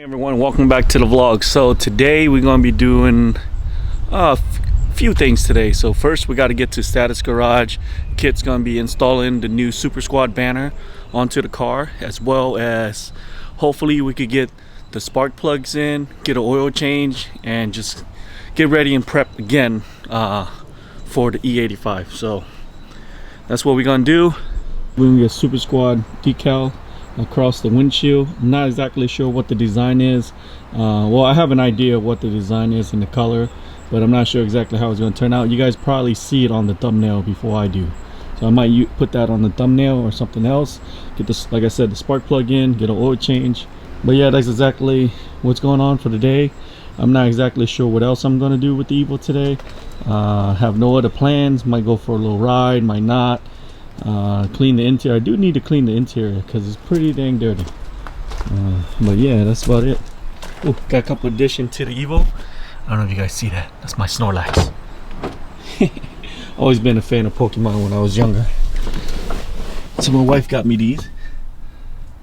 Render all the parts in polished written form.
Everyone, welcome back to the vlog. So today we're going to be doing a few things today. So first we got to get to status garage. Kiet's going to be installing the new Super Squad banner onto the car, as well as hopefully we could get the spark plugs in, get an oil change, and just get ready and prep again for the E85. So that's what we're going to do. We're going to get Super Squad decal across the windshield. I'm not exactly sure what the design is. Well, I have an idea of what the design is in the color, but I'm not sure exactly how it's going to turn out. You guys probably see it on the thumbnail before I do, so I might put that on the thumbnail or something else. Get this, like I said, the spark plug in, get an oil change. But yeah, that's exactly what's going on for the day. I'm not exactly sure what else I'm going to do with the Evo today. Have no other plans. Might go for a little ride, might not. Clean the interior. I do need to clean the interior because it's pretty dang dirty. But yeah, that's about it. Ooh, got a couple additions to the Evo. I don't know if you guys see that. That's my Snorlax. Always been a fan of Pokemon when I was younger, so my wife got me these.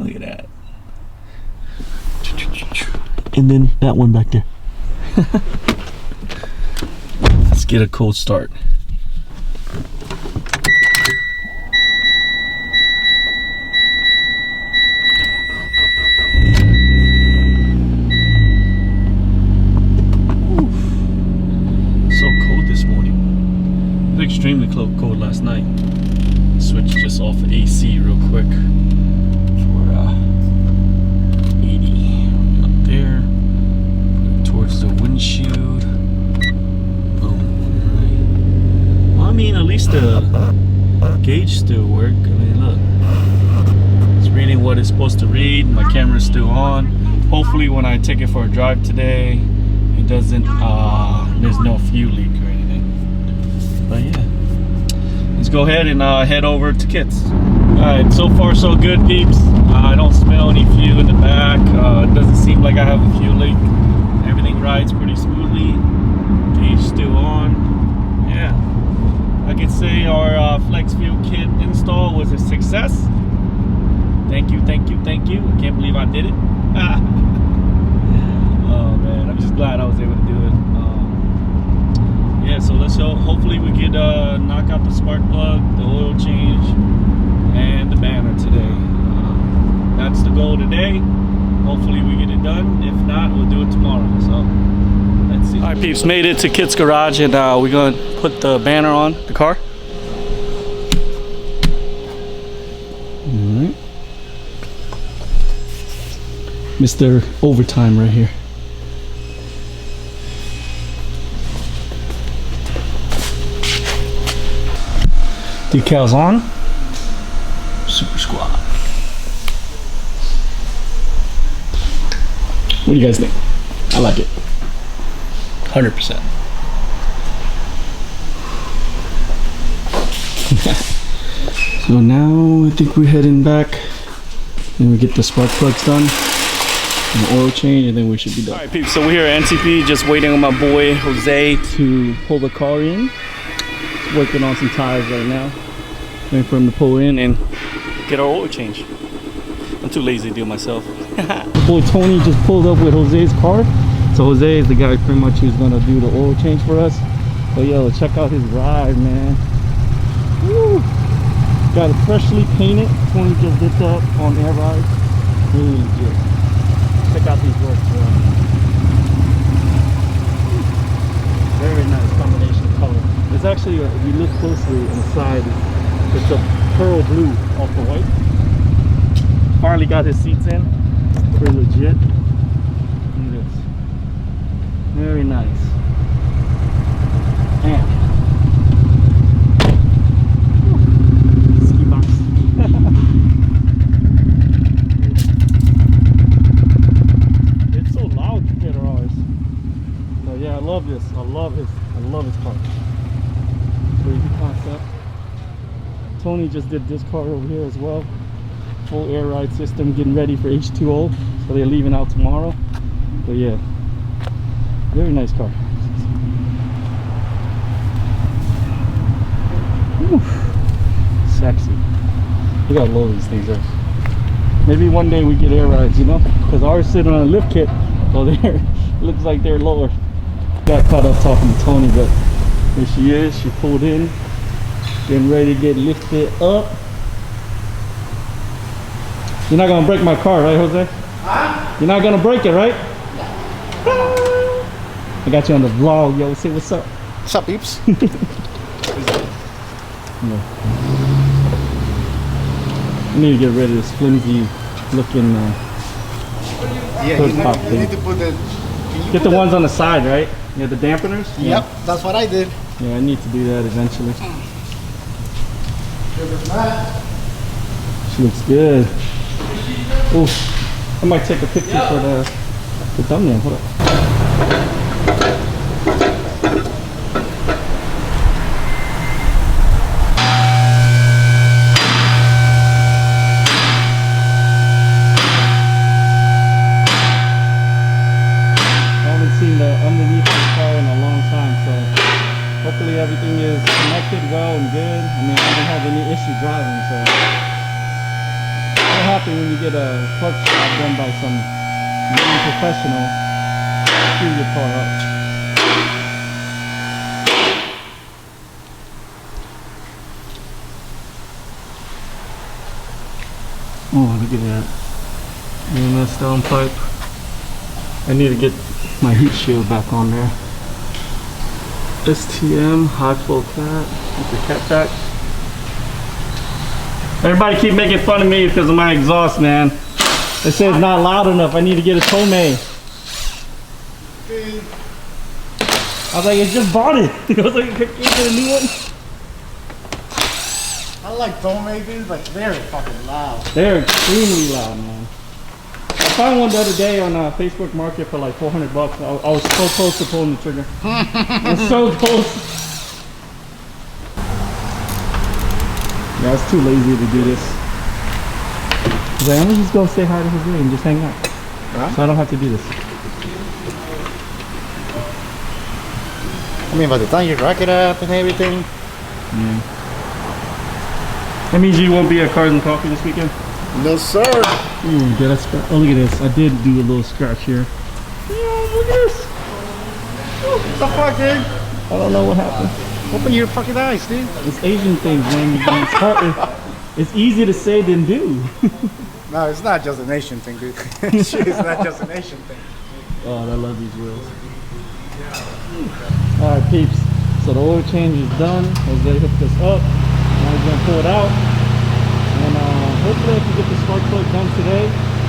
Look at that. And then that one back there. Let's get a cold start. Extremely cold last night. Switched just off of AC real quick for 80 up there. Put it towards the windshield. Boom. Right. Well, I mean, at least the gauge still work. I mean, look, it's reading what it's supposed to read. My camera's still on. Hopefully, when I take it for a drive today, it doesn't. There's no fuel leak or anything. But yeah, let's go ahead and head over to Kiet's. Alright, so far so good, peeps. I don't smell any fuel in the back. It doesn't seem like I have a fuel leak. Everything rides pretty smoothly. Gauge still on. Yeah, I can say our flex fuel kit install was a success. Thank you, thank you, thank you. I can't believe I did it. Oh man, I'm just glad I was able to do it. Yeah, so let's hopefully we could knock out the spark plug, the oil change, and the banner today. That's the goal today. Hopefully we get it done. If not, we'll do it tomorrow. So let's see. All right, peeps, made it to Kiet's garage, and we're gonna put the banner on the car. All right, Mr. Overtime right here. Decals on. Super Squad. What do you guys think? I like it. 100%. So now I think we're heading back and we get the spark plugs done and the oil change, and then we should be done. Alright, peeps, so we're here at NCP just waiting on my boy Jose to pull the car in. Working on some tires right now, waiting for him to pull in and get our oil change. I'm too lazy to do it myself. Boy Tony just pulled up with Jose's car, so Jose is the guy pretty much who's gonna do the oil change for us. But yo, check out his ride, man. Woo! Got it freshly painted. Tony just did that on air ride. Really legit. Check out these works, bro. Very nice combination of color. It's actually, if you look closely on the side, it's a pearl blue off the white. Finally got his seats in. Pretty legit. Look at this. Very nice. Man. Ski box. It's so loud compared to ours. So yeah, I love this. I love his car. Crazy concept. Tony just did this car over here as well. Full air ride system, getting ready for H2O, so they're leaving out tomorrow. But yeah, very nice car. Whew. Sexy. Look how low these things are. Maybe one day we get air rides, you know? Because ours sitting on a lift kit. Oh, there. Looks like they're lower. Got caught up talking to Tony, but here she is. She pulled in. Getting ready to get lifted up. You're not gonna break my car, right, Jose? Huh? You're not gonna break it, right? No. I got you on the vlog, yo. Say what's up. What's up, peeps? I need to get rid of this flimsy looking hood pop you thing. need to put the... Get the ones on the side, right? Yeah, the dampeners? Yep, Yeah. that's what I did. Yeah, I need to do that eventually. She looks good. Oh, I might take a picture for the thumbnail. Hold up. Underneath the car in a long time, so hopefully everything is connected well and good. I mean, I haven't had any issue driving, so I'm happy when you get a clutch job done by some really professional. Screw your car up. Oh, look at that. EMS downpipe. I need to get my heat shield back on there. STM, high flow cat, with the cat back. Everybody keep making fun of me because of my exhaust, man. They say it's not loud enough. I need to get a Tomei. I was like, I just bought it. I was like, can you get a new one? I like Tomei, dude, but they're fucking loud. They're extremely loud, man. I found one the other day on Facebook Market for like $400. I was so close to pulling the trigger. I was so close. Yeah, I was too lazy to do this. I was like, I'm just gonna say hi to Jose and just hang out. Huh? So I don't have to do this. I mean, by the time you rack it up and everything. Yeah. That means you won't be at Cars and Coffee this weekend? No, sir. Ooh, did I scratch? Oh, look at this. I did do a little scratch here. Yeah, look at this. What the fuck, dude? I don't know what happened. Open your fucking eyes, dude. It's Asian things, man. It's easy to say than do. No, it's not just an Asian thing, dude. Shit, it's not just an Asian thing. Oh, I love these wheels. Alright, peeps. So the oil change is done. Jose hooked this up. Now he's gonna pull it out. And hopefully I can get the spark plug done today.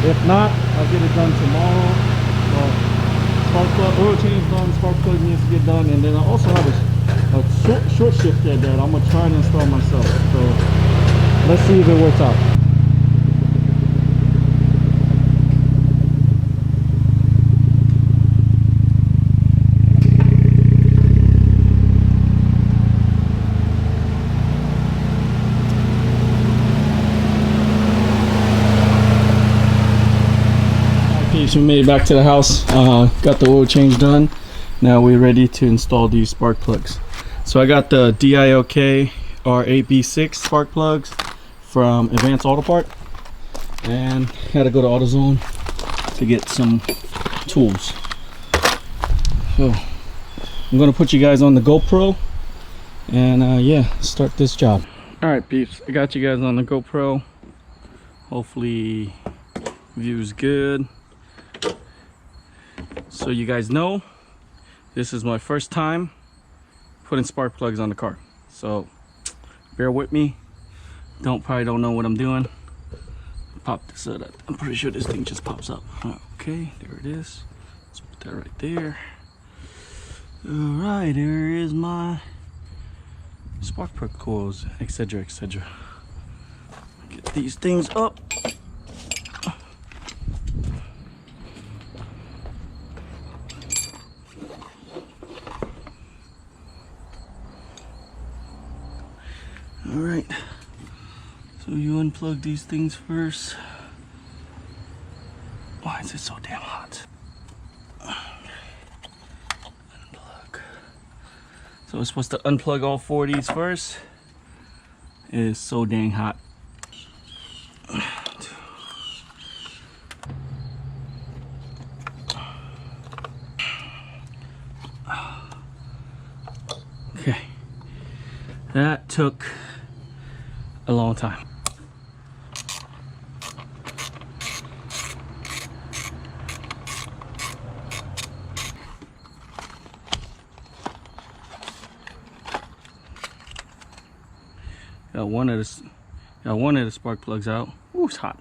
If not, I'll get it done tomorrow. But spark plug, oil change done, spark plug needs to get done. And then I also have a short shifter that I'm gonna try and install myself. So let's see if it works out. We made it back to the house, got the oil change done. Now we're ready to install these spark plugs. So I got the DILK R8B6 spark plugs from Advanced Auto Part, and had to go to AutoZone to get some tools. So I'm gonna put you guys on the GoPro and yeah, start this job. All right, peeps, I got you guys on the GoPro. Hopefully view's good. So you guys know, this is my first time putting spark plugs on the car. So bear with me. Probably don't know what I'm doing. Pop this up. I'm pretty sure this thing just pops up. Okay, there it is. Let's put that right there. All right, there is my spark plug coils, etc., etc. Get these things up. All right, so you unplug these things first. Why is it so damn hot? Unplug. So we're supposed to unplug all four of these first. It is so dang hot. Okay, that took a long time. Got one of the spark plugs out. Ooh, it's hot.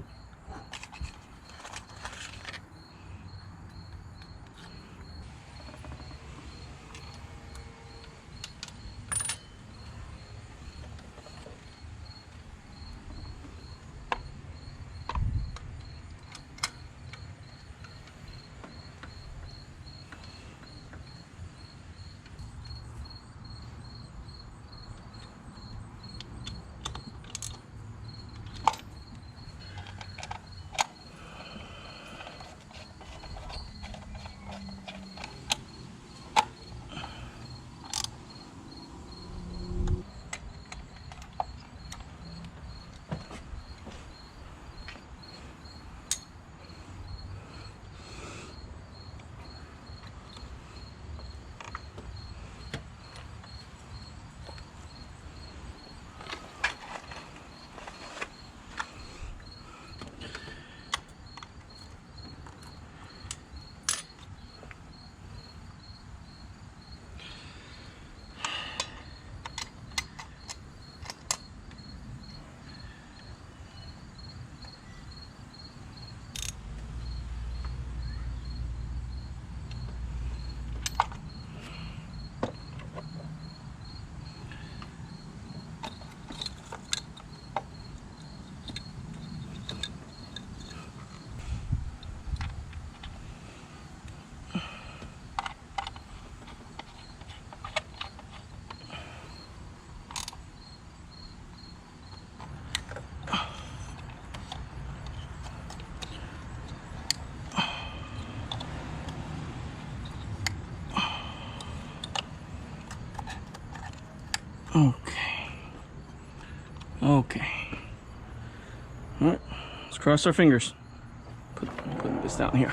Okay. All right, let's cross our fingers. Put this down here.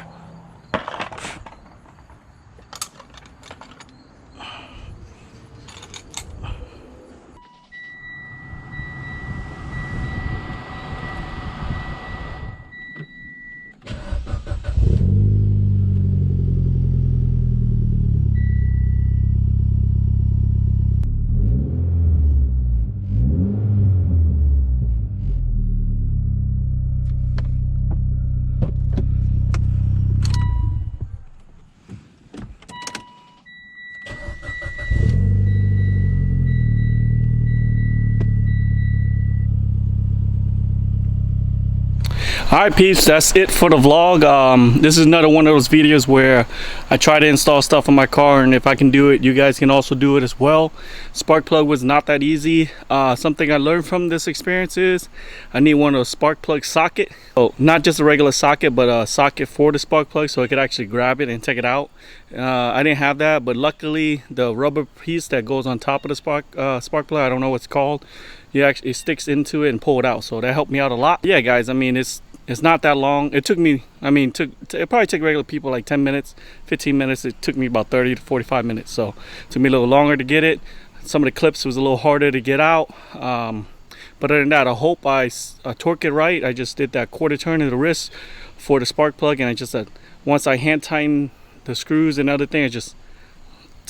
Alright peeps, that's it for the vlog. This is another one of those videos where I try to install stuff in my car, and if I can do it, you guys can also do it as well. Spark plug was not that easy. Something I learned from this experience is I need one of those spark plug socket. Oh, not just a regular socket, but a socket for the spark plug so I could actually grab it and take it out. I didn't have that, but luckily the rubber piece that goes on top of the spark plug, I don't know what it's called, it sticks into it and pull it out, so that helped me out a lot. Yeah guys, I mean it's not that long. It took me, it probably took regular people like 10 minutes, 15 minutes. It took me about 30 to 45 minutes. So it took me a little longer to get it. Some of the clips was a little harder to get out. But other than that, I hope I torque it right. I just did that quarter turn of the wrist for the spark plug. And I just, once I hand tighten the screws and other things, I just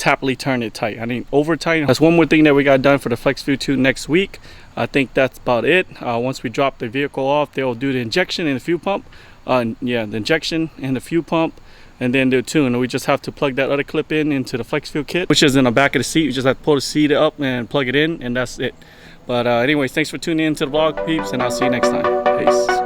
happily turn it tight. I didn't over tighten. That's one more thing that we got done for the FlexView 2 next week. I think that's about it. Once we drop the vehicle off, they'll do the injection and the fuel pump. Yeah, the injection and the fuel pump, and then they'll tune. And we just have to plug that other clip into the FlexView kit, which is in the back of the seat. You just have to pull the seat up and plug it in, and that's it. But anyways, thanks for tuning in to the vlog, peeps, and I'll see you next time. Peace.